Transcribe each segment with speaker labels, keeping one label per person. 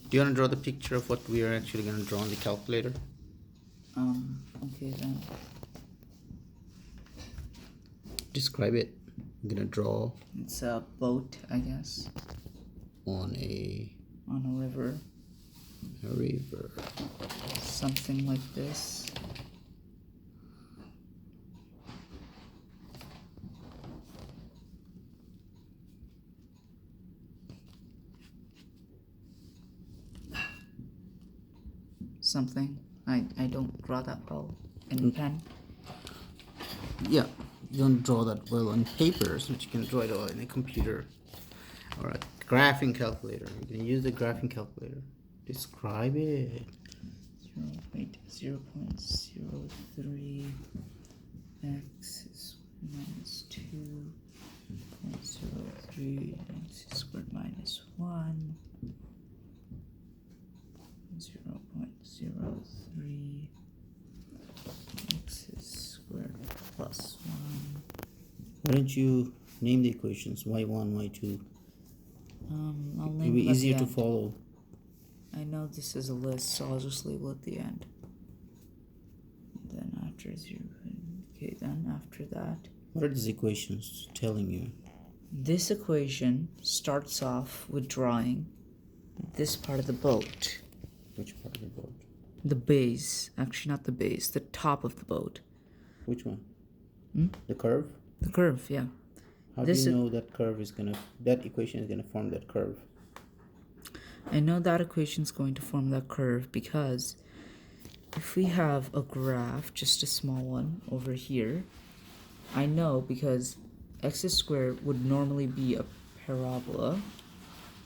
Speaker 1: Do you want to draw the picture of what we are actually going to draw on the calculator?
Speaker 2: Okay then.
Speaker 1: Describe it. I'm going to draw
Speaker 2: It's a boat, I guess.
Speaker 1: on a
Speaker 2: river.
Speaker 1: river.
Speaker 2: Something like this. Something. I don't draw that well in pen.
Speaker 1: Yeah, you don't draw that well on papers, but you can draw it all in a computer or a graphing calculator. You can use the graphing calculator. Describe it.
Speaker 2: 0.03 x is minus 2.03 x squared minus 1 0.03 x squared plus 1.
Speaker 1: Why don't you name the equations? Y1, Y2.
Speaker 2: I'll name
Speaker 1: It'll be
Speaker 2: it at
Speaker 1: easier
Speaker 2: the
Speaker 1: to
Speaker 2: end.
Speaker 1: follow.
Speaker 2: I know this is a list, so I'll just label it at the end. Then after 0, okay, then after that.
Speaker 1: What are these equations telling you?
Speaker 2: This equation starts off with drawing this part of the boat.
Speaker 1: Which part of the boat?
Speaker 2: The base. Actually, not the base. The top of the boat.
Speaker 1: Which one?
Speaker 2: Hmm?
Speaker 1: The curve?
Speaker 2: The curve, yeah.
Speaker 1: How do you know that curve is gonna, that equation is gonna form that curve?
Speaker 2: I know that equation is going to form that curve because if we have a graph, just a small one over here, I know because x squared would normally be a parabola.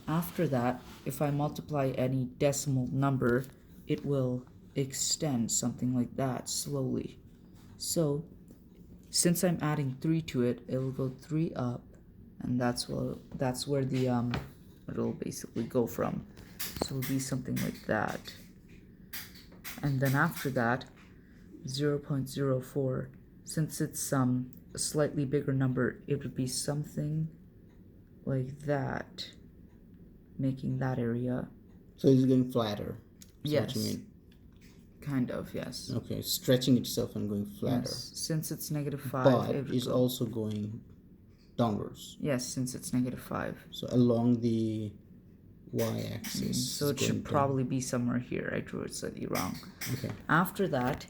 Speaker 2: After that, if I multiply any decimal number, it will extend something like that slowly. So since I'm adding 3 to it, it'll go 3 up, and that's where the it'll basically go from. So it'll be something like that. And then after that, 0.04, since it's a slightly bigger number, it would be something like that, making that area.
Speaker 1: So it's going flatter.
Speaker 2: Yes.
Speaker 1: What you mean?
Speaker 2: Kind of, yes.
Speaker 1: Okay, stretching itself and going flatter.
Speaker 2: Yes. Since it's -5,
Speaker 1: but
Speaker 2: it would
Speaker 1: it's
Speaker 2: go.
Speaker 1: also going downwards.
Speaker 2: Yes, since it's -5.
Speaker 1: So along the y-axis.
Speaker 2: So it should probably be somewhere here. I drew it slightly wrong.
Speaker 1: Okay.
Speaker 2: After that,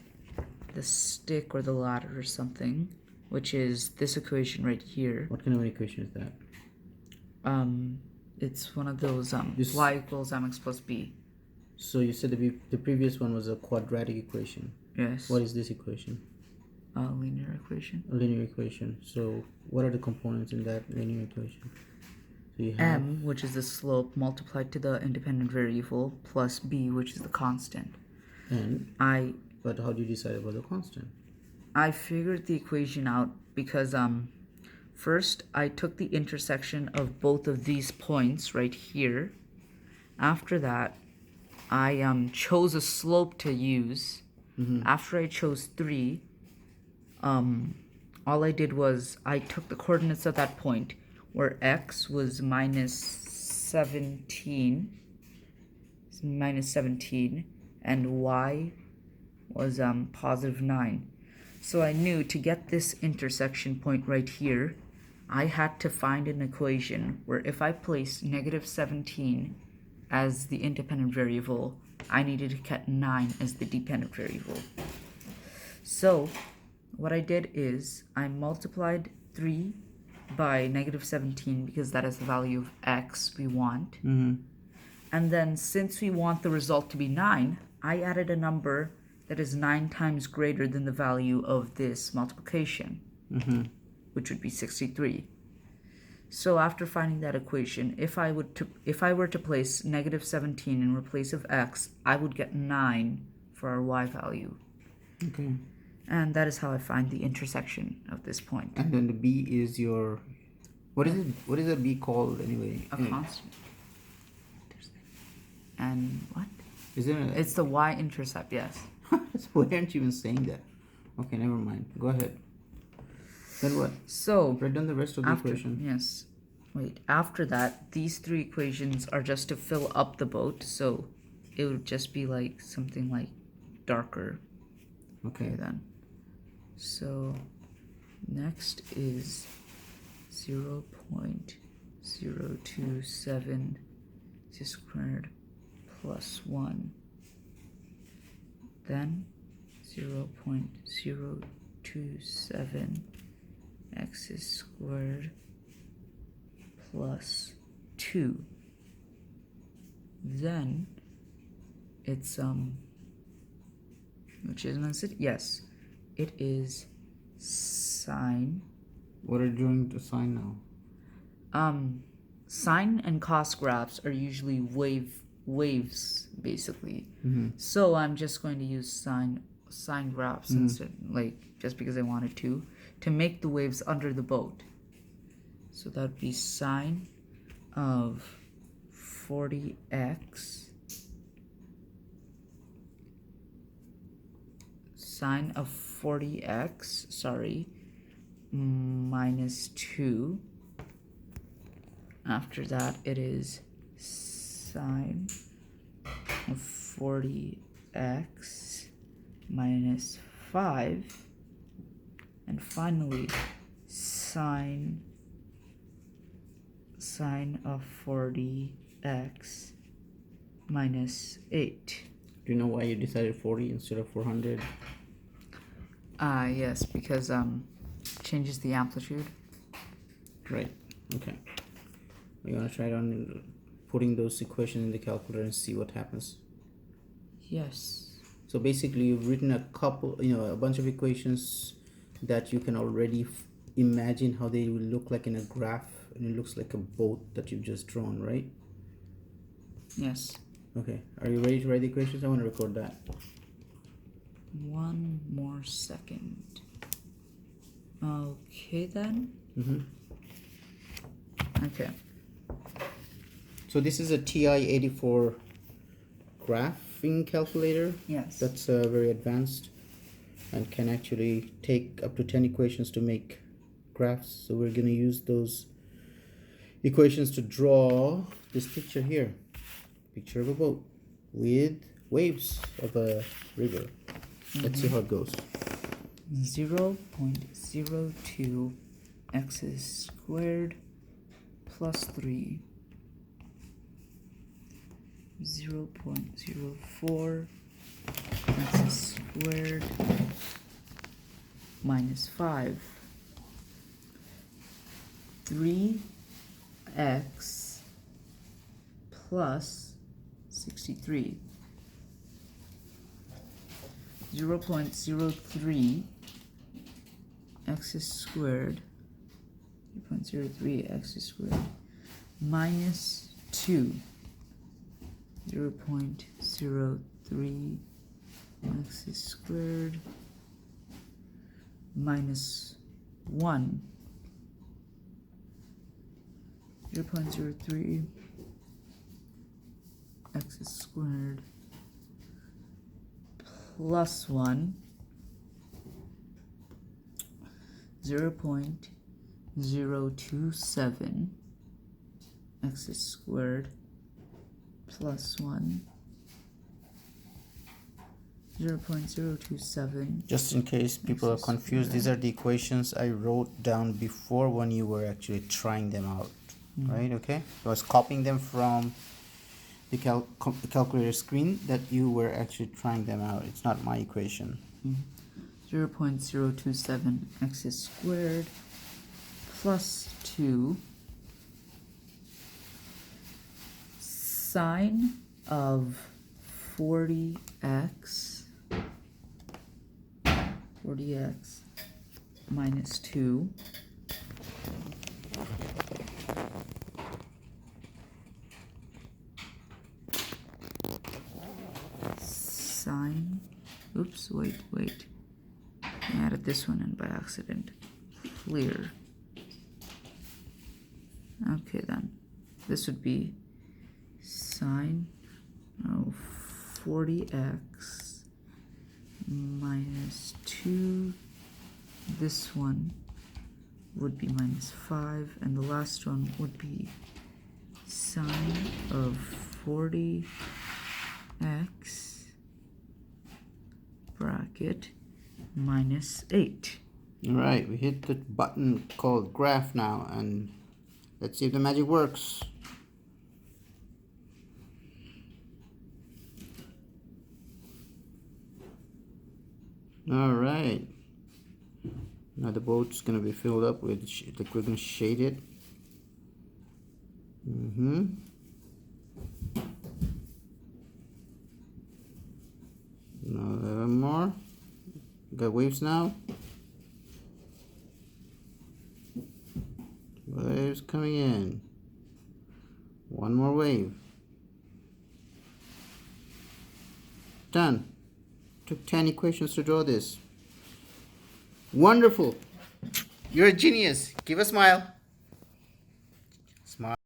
Speaker 2: the stick or the ladder or something, which is this equation right here.
Speaker 1: What kind of an equation is that?
Speaker 2: It's one of those y equals mx plus b.
Speaker 1: So you said the previous one was a quadratic equation.
Speaker 2: Yes.
Speaker 1: What is this equation?
Speaker 2: A linear equation.
Speaker 1: A linear equation. So what are the components in that linear equation? So you have
Speaker 2: m, which is the slope, multiplied to the independent variable, plus b, which is the constant.
Speaker 1: But how do you decide about the constant?
Speaker 2: I figured the equation out because first I took the intersection of both of these points right here. After that, I chose a slope to use. After I chose 3, all I did was I took the coordinates at that point where x was -17 and y was +9. So I knew to get this intersection point right here, I had to find an equation where if I placed -17 as the independent variable, I needed to get 9 as the dependent variable. So what I did is I multiplied 3 by -17 because that is the value of x we want. And then since we want the result to be 9, I added a number that is 9 times greater than the value of this multiplication, which would be 63. So after finding that equation, if I were to place -17 in place of x, I would get 9 for our y value.
Speaker 1: Okay.
Speaker 2: And that is how I find the intersection of this point.
Speaker 1: And then the b is your, what is it? What is that b called anyway?
Speaker 2: A constant. And what?
Speaker 1: Is it?
Speaker 2: It's the y-intercept. Yes.
Speaker 1: Why aren't you even saying that? Okay, never mind. Go ahead. Then what?
Speaker 2: So
Speaker 1: Write down the rest of the equation.
Speaker 2: Yes. Wait, after that, these three equations are just to fill up the boat, so it would just be like something like darker.
Speaker 1: Okay.
Speaker 2: Then. So next is 0.027 x squared plus 1. Then 0.027 x squared plus 2. Then it's which is yes, it is sine.
Speaker 1: What are you doing to sine now?
Speaker 2: Sine and cos graphs are usually waves basically. So I'm just going to use sine graphs instead, like just because I wanted to make the waves under the boat. So that would be sine of 40x sine of 40x, minus 2. After that, it is sine of 40x minus 5. And finally, sine of 40x minus 8.
Speaker 1: Do you know why you decided 40 instead of 400?
Speaker 2: Yes, because changes the amplitude.
Speaker 1: Right. Okay. You want to try it on putting those equations in the calculator and see what happens?
Speaker 2: Yes.
Speaker 1: So basically, you've written a bunch of equations that you can already imagine how they will look like in a graph, and it looks like a boat that you've just drawn, right?
Speaker 2: Yes.
Speaker 1: Okay. Are you ready to write the equations? I want to record that.
Speaker 2: One more second. Okay then. Okay.
Speaker 1: So this is a TI-84 graphing calculator.
Speaker 2: Yes.
Speaker 1: That's very advanced and can actually take up to 10 equations to make graphs. So we're going to use those equations to draw this picture here. Picture of a boat with waves of a river. Let's see how it goes.
Speaker 2: 0.02 x squared plus 3. 0.04 x squared minus 5. 3x plus 63. 0.03 x squared 0.03 x squared minus 2. 0.03 x squared minus 1. 0.03 x squared plus 1. 0.027 x squared plus 1. 0.027.
Speaker 1: Just in case people are confused, these are the equations I wrote down before when you were actually trying them out, right? Okay, I was copying them from the calculator screen that you were actually trying them out. It's not my equation.
Speaker 2: 0.027 x squared plus 2 sine of 40x minus 2 sine, oops, wait, I added this one in by accident. Clear. Okay then, this would be sine of 40x minus 2, this one would be minus 5, and the last one would be sine of 40x bracket minus 8.
Speaker 1: All right, we hit the button called graph now, and let's see if the magic works. All right, now the boat's gonna be filled up with we're gonna shade it. Now a little more. Got waves now. Waves coming in. One more wave. Done. Took 10 equations to draw this. Wonderful. You're a genius. Give a smile. Smile.